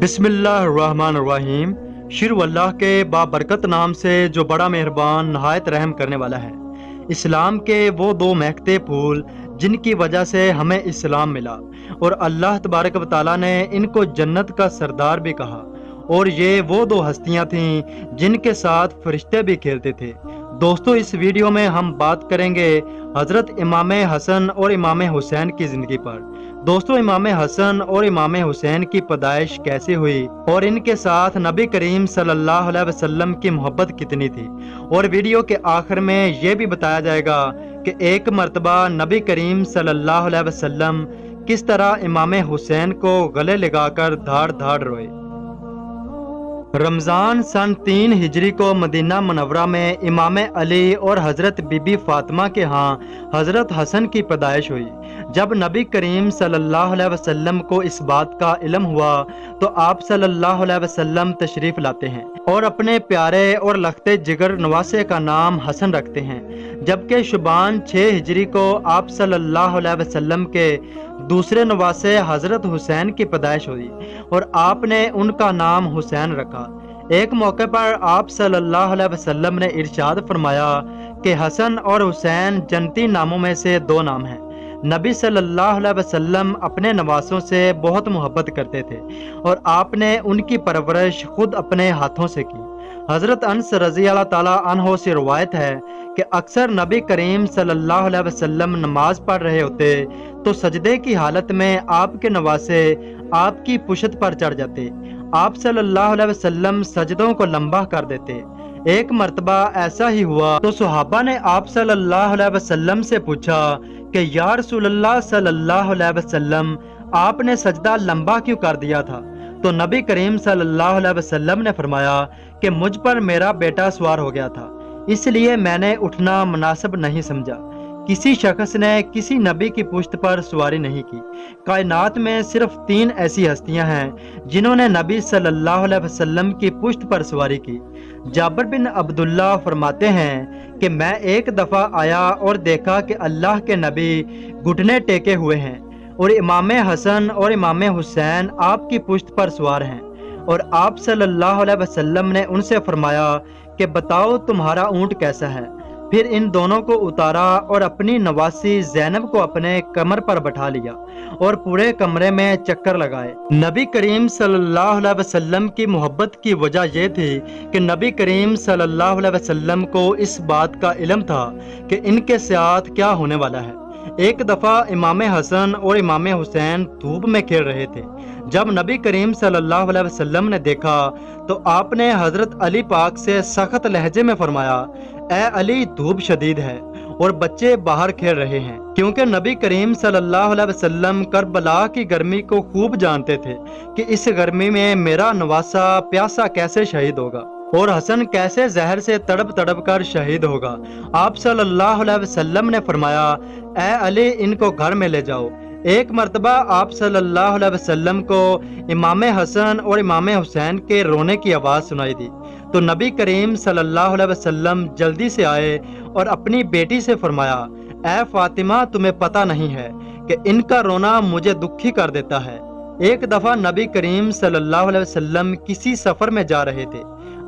बिस्मिल्लाहिर्रहमानिर्रहीम। शुरू अल्लाह के बाबरकत नाम से जो बड़ा मेहरबान नहायत रहम करने वाला है। इस्लाम के वो दो महकते फूल जिनकी वजह से हमें इस्लाम मिला और अल्लाह तबारक व तआला ने इनको जन्नत का सरदार भी कहा। और ये वो दो हस्तियां थीं जिनके साथ फरिश्ते भी खेलते थे। दोस्तों, इस वीडियो में हम बात करेंगे हज़रत इमाम हसन और इमाम हुसैन की ज़िंदगी पर। दोस्तों, इमाम हसन और इमाम हुसैन की पैदाइश कैसे हुई और इनके साथ नबी करीम सल्लल्लाहु अलैहि वसल्लम की मोहब्बत कितनी थी, और वीडियो के आखिर में ये भी बताया जाएगा कि एक मर्तबा नबी करीम सल्लल्लाहु अलैहि वसल्लम किस तरह इमाम हुसैन को गले लगाकर धाड़ धाड़ रोए। रमज़ान सन 3 हिजरी को मदीना मुनव्वरा में इमाम अली और हज़रत बीबी फातिमा के यहाँ हज़रत हसन की पैदाइश हुई। जब नबी करीम सल्लल्लाहु अलैहि वसल्लम को इस बात का इल्म हुआ तो आप सल्लल्लाहु अलैहि वसल्लम तशरीफ़ लाते हैं और अपने प्यारे और लखते जिगर नवासे का नाम हसन रखते हैं। जबकि शुबान 6 हिजरी को आप सल्लल्लाहु अलैहि वसल्लम के दूसरे नवासे हज़रत हुसैन की पैदाइश हुई और आपने उनका नाम हुसैन रखा। एक मौके पर आप सल्लल्लाहु अलैहि वसल्लम ने इरशाद फरमाया कि हसन और हुसैन जन्नती नामों में से दो नाम हैं। नबी सल्लल्लाहु अलैहि वसल्लम अपने नवासों से बहुत मोहब्बत करते थे और आपने उनकी परवरिश खुद अपने हाथों से की। हज़रत अनस रज़ी अल्लाह ताला अन्हो से रवायत है कि अक्सर नबी करीम सल्लल्लाहु अलैहि वसल्लम नमाज पढ़ रहे होते तो सजदे की हालत में आपके नवासे आपकी पुशत पर चढ़ जाते। आप सल्लल्लाहु अलैहि वसल्लम सजदों को लंबा कर देते। एक मर्तबा ऐसा ही हुआ तो सुहाबा ने आप सल्लल्लाहु अलैहि वसल्लम से पूछा कि या रसूलल्लाह सल्लल्लाहु अलैहि वसल्लम, आपने सजदा लंबा क्यों कर दिया था? तो नबी करीम सल्लल्लाहु अलैहि वसल्लम ने फरमाया कि मुझ पर मेरा बेटा सवार हो गया था, इसलिए मैंने उठना मुनासिब नहीं समझा। किसी शख्स ने किसी नबी की पुश्त पर सवारी नहीं की। कायनात में सिर्फ 3 ऐसी हस्तियां हैं जिन्होंने नबी सल्लल्लाहु अलैहि वसल्लम की पुश्त पर सवारी की। जाबिर बिन अब्दुल्ला फरमाते हैं कि मैं एक दफ़ा आया और देखा कि अल्लाह के नबी घुटने टेके हुए हैं और इमाम हसन और इमाम हुसैन आपकी पुश्त पर सवार हैं, और आप सल्लल्लाहु अलैहि वसल्लम ने उनसे फरमाया कि बताओ तुम्हारा ऊँट कैसा है। फिर इन दोनों को उतारा और अपनी नवासी ज़ैनब को अपने कमर पर बैठा लिया और पूरे कमरे में चक्कर लगाए। नबी करीम सल्लल्लाहु अलैहि वसल्लम की मोहब्बत की वजह यह थी कि नबी करीम सल्लल्लाहु अलैहि वसल्लम को इस बात का इल्म था कि इनके साथ क्या होने वाला है। एक दफ़ा इमाम हसन और इमाम हुसैन धूप में खेल रहे थे। जब नबी करीम सल्लल्लाहु अलैहि वसल्लम ने देखा तो आपने हज़रत अली पाक से सख्त लहजे में फरमाया, ए अली, धूप शदीद है और बच्चे बाहर खेल रहे हैं। क्योंकि नबी करीम सल्लल्लाहु अलैहि वसल्लम करबला की गर्मी को खूब जानते थे कि इस गर्मी में मेरा नवासा प्यासा कैसे शहीद होगा और हसन कैसे जहर से तड़प तड़प कर शहीद होगा। आप सल्लल्लाहु अलैहि वसल्लम ने फरमाया, ए अली, इनको घर में ले जाओ। एक मर्तबा आप सल्लल्लाहु अलैहि वसल्लम को इमाम हसन और इमाम हुसैन के रोने की आवाज़ सुनाई दी तो नबी करीम सल्लल्लाहु अलैहि वसल्लम जल्दी से आए और अपनी बेटी से फरमाया, ए फातिमा, तुम्हें पता नहीं है कि इनका रोना मुझे दुखी कर देता है। एक दफ़ा नबी करीम सल्लल्लाहु अलैहि वसल्लम किसी सफ़र में जा रहे थे।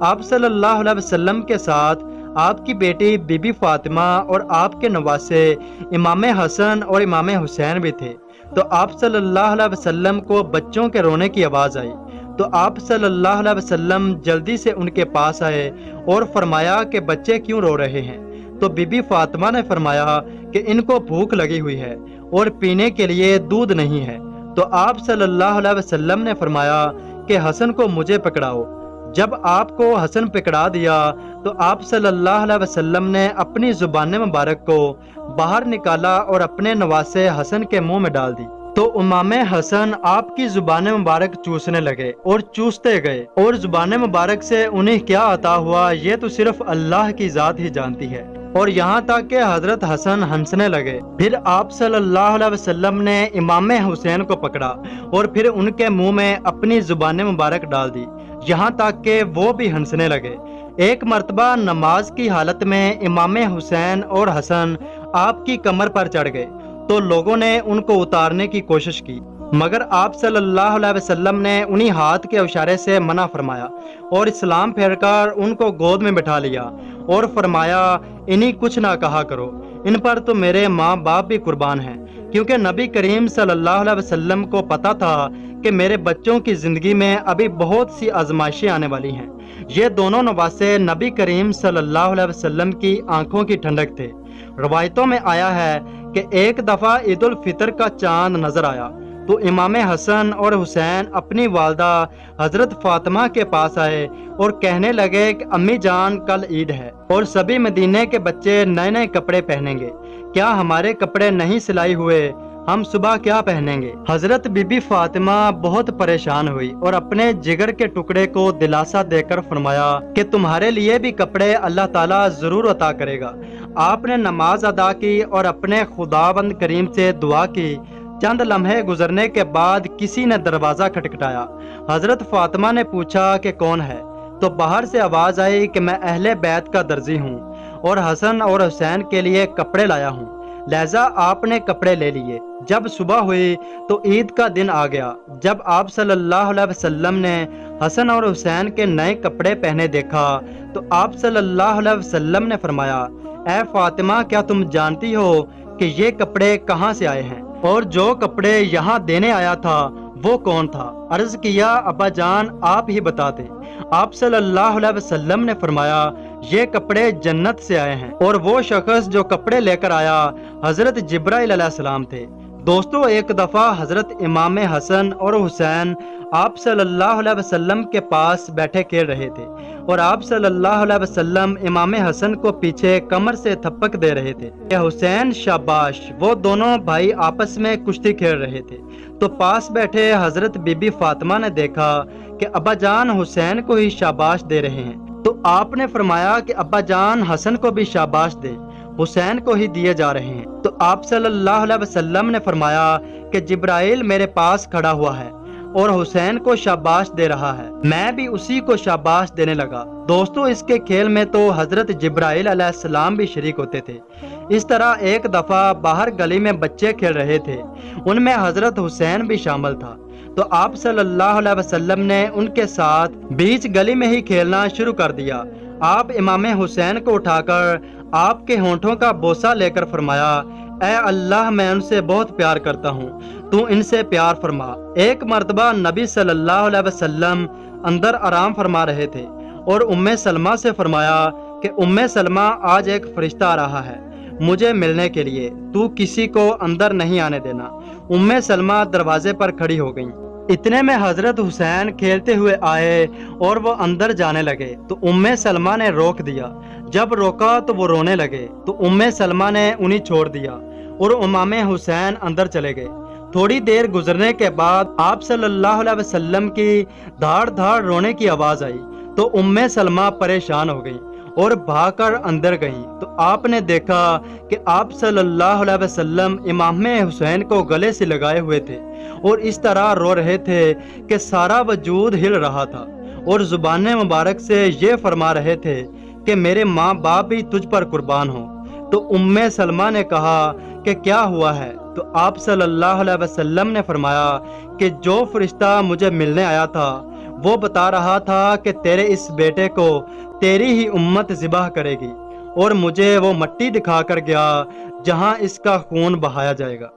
आप सल्लल्लाहु अलैहि वसल्लम के साथ आपकी बेटी बीबी फातिमा और आपके नवासे इमाम हसन और इमाम हुसैन भी थे। तो आप सल्लल्लाहु अलैहि वसल्लम को बच्चों के रोने की आवाज़ आई तो आप सल्लल्लाहु अलैहि वसल्लम जल्दी से उनके पास आए और फरमाया कि बच्चे क्यों रो रहे हैं? तो बीबी फातिमा ने फरमाया कि इनको भूख लगी हुई है और पीने के लिए दूध नहीं है। तो आप सल्लल्लाहु अलैहि वसल्लम ने फरमाया कि हसन को मुझे पकड़ाओ। जब आपको हसन पकड़ा दिया तो आप सल्लल्लाहु अलैहि वसल्लम ने अपनी ज़ुबान मुबारक को बाहर निकाला और अपने नवासे हसन के मुंह में डाल दी। तो इमाम हसन आपकी ज़ुबान मुबारक चूसने लगे और चूसते गए, और ज़ुबान मुबारक से उन्हें क्या अता हुआ ये तो सिर्फ अल्लाह की ज़ात ही जानती है। और यहाँ तक कि हजरत हसन हंसने लगे। फिर आप सल्लल्लाहु अलैहि वसल्लम ने इमाम हुसैन को पकड़ा और फिर उनके मुंह में अपनी ज़ुबान मुबारक डाल दी, यहाँ तक कि वो भी हंसने लगे। एक मर्तबा नमाज की हालत में इमाम हुसैन और हसन आपकी कमर पर चढ़ गए तो लोगों ने उनको उतारने की कोशिश की मगर आप सल्लल्लाहु अलैहि वसल्लम ने उन्हीं हाथ के इशारे से मना फरमाया और इस्लाम फेरकर उनको गोद में बिठा लिया और फरमाया, इन्हीं कुछ ना कहा करो, इन पर तो मेरे माँ बाप भी कुर्बान हैं, क्योंकि नबी करीम सल्लल्लाहु अलैहि वसल्लम को पता था कि मेरे बच्चों की ज़िंदगी में अभी बहुत सी आजमाइशें आने वाली हैं। ये दोनों नवासे नबी करीम सल्लल्लाहु अलैहि वसल्लम की आंखों की ठंडक थे। रवायतों में आया है कि एक दफ़ा ईद उल फितर का चांद नजर आया तो इमाम हसन और हुसैन अपनी वालदा हजरत फातिमा के पास आए और कहने लगे कि अम्मी जान, कल ईद है और सभी मदीने के बच्चे नए नए कपड़े पहनेंगे, क्या हमारे कपड़े नहीं सिलाई हुए, हम सुबह क्या पहनेंगे। हजरत बीबी फातिमा बहुत परेशान हुई और अपने जिगर के टुकड़े को दिलासा देकर फरमाया कि तुम्हारे लिए भी कपड़े अल्लाह ताला जरूर अता करेगा। आपने नमाज अदा की और अपने खुदावंद करीम से दुआ की। चंद लम्हे गुजरने के बाद किसी ने दरवाजा खटखटाया। हजरत फातिमा ने पूछा कि कौन है, तो बाहर से आवाज आई कि मैं अहले बैत का दर्जी हूँ और हसन और हुसैन के लिए कपड़े लाया हूँ, लिहाजा आपने कपड़े ले लिए। जब सुबह हुई तो ईद का दिन आ गया। जब आप सल्लल्लाहु अलैहि वसल्लम ने हसन और हुसैन के नए कपड़े पहने देखा तो आप सल्लल्लाहु अलैहि वसल्लम ने फरमाया, ऐ फातिमा, क्या तुम जानती हो कि ये कपड़े कहाँ से आए हैं और जो कपड़े यहाँ देने आया था वो कौन था। अर्ज किया, अब्बा जान, आप ही बता दें। आप सल्लल्लाहु अलैहि वसल्लम ने फरमाया, ये कपड़े जन्नत से आए हैं और वो शख्स जो कपड़े लेकर आया हजरत जिब्राइल अलैहिस्सलाम थे। दोस्तों, एक दफ़ा हजरत इमाम हसन और हुसैन आप सल्लल्लाहु अलैहि वसल्लम के पास बैठे खेल रहे थे और आप सल्लल्लाहु अलैहि वसल्लम इमाम हसन को पीछे कमर से थप्पक दे रहे थे कि हुसैन शाबाश। वो दोनों भाई आपस में कुश्ती खेल रहे थे तो पास बैठे हजरत बीबी फातिमा ने देखा कि अब्बा जान हुसैन को ही शाबाश दे रहे हैं, तो आपने फरमाया कि अब्बा जान हसन को भी शाबाश दे, हुसैन को ही दिए जा रहे हैं। तो आप सल्लल्लाहु अलैहि वसल्लम ने फरमाया कि जिब्राइल मेरे पास खड़ा हुआ है और हुसैन को शाबाश दे रहा है, मैं भी उसी को शाबाश देने लगा। दोस्तों, इसके खेल में तो हजरत जिब्राइल अलैहिस्सलाम भी शरीक होते थे। इस तरह एक दफा बाहर गली में बच्चे खेल रहे थे, उनमें हजरत हुसैन भी शामिल था। तो आप सल्लल्लाहु अलैहि वसल्लम ने उनके साथ बीच गली में ही खेलना शुरू कर दिया। आप इमाम हुसैन को उठाकर आपके होंठों का बोसा लेकर फरमाया, ऐ अल्लाह, मैं उनसे बहुत प्यार करता हूँ, तू इनसे प्यार फरमा। एक मर्तबा नबी सल्लल्लाहु अलैहि वसल्लम अंदर आराम फरमा रहे थे और उम्मे सलमा से फरमाया कि उम्मे सलमा, आज एक फरिश्ता आ रहा है मुझे मिलने के लिए, तू किसी को अंदर नहीं आने देना। उम्मे सलमा दरवाजे पर खड़ी हो गईं। इतने में हजरत हुसैन खेलते हुए आए और वो अंदर जाने लगे तो उम्मे सलमा ने रोक दिया। जब रोका तो वो रोने लगे तो उम्मे सलमा ने उन्हें छोड़ दिया और इमाम हुसैन अंदर चले गए। थोड़ी देर गुजरने के बाद आप सल्लल्लाहु अलैहि वसल्लम की धाड़ धाड़ रोने की आवाज आई तो उम्मे सलमा परेशान हो गई और भागकर अंदर गईं। तो आपने देखा कि आप सल्लल्लाहु अलैहि वसल्लम इमाम हुसैन को गले से लगाए हुए थे और इस तरह रो रहे थे कि सारा वजूद हिल रहा था और जुबान मुबारक से ये फरमा रहे थे कि मेरे माँ बाप भी तुझ पर कुर्बान हो। तो उम्मे सलमा ने कहा कि क्या हुआ है। तो आप सल्लल्लाहु अलैहि वसल्लम ने फरमाया कि जो फरिश्ता मुझे मिलने आया था वो बता रहा था कि तेरे इस बेटे को तेरी ही उम्मत ज़िबह करेगी और मुझे वो मट्टी दिखाकर गया जहां इसका खून बहाया जाएगा।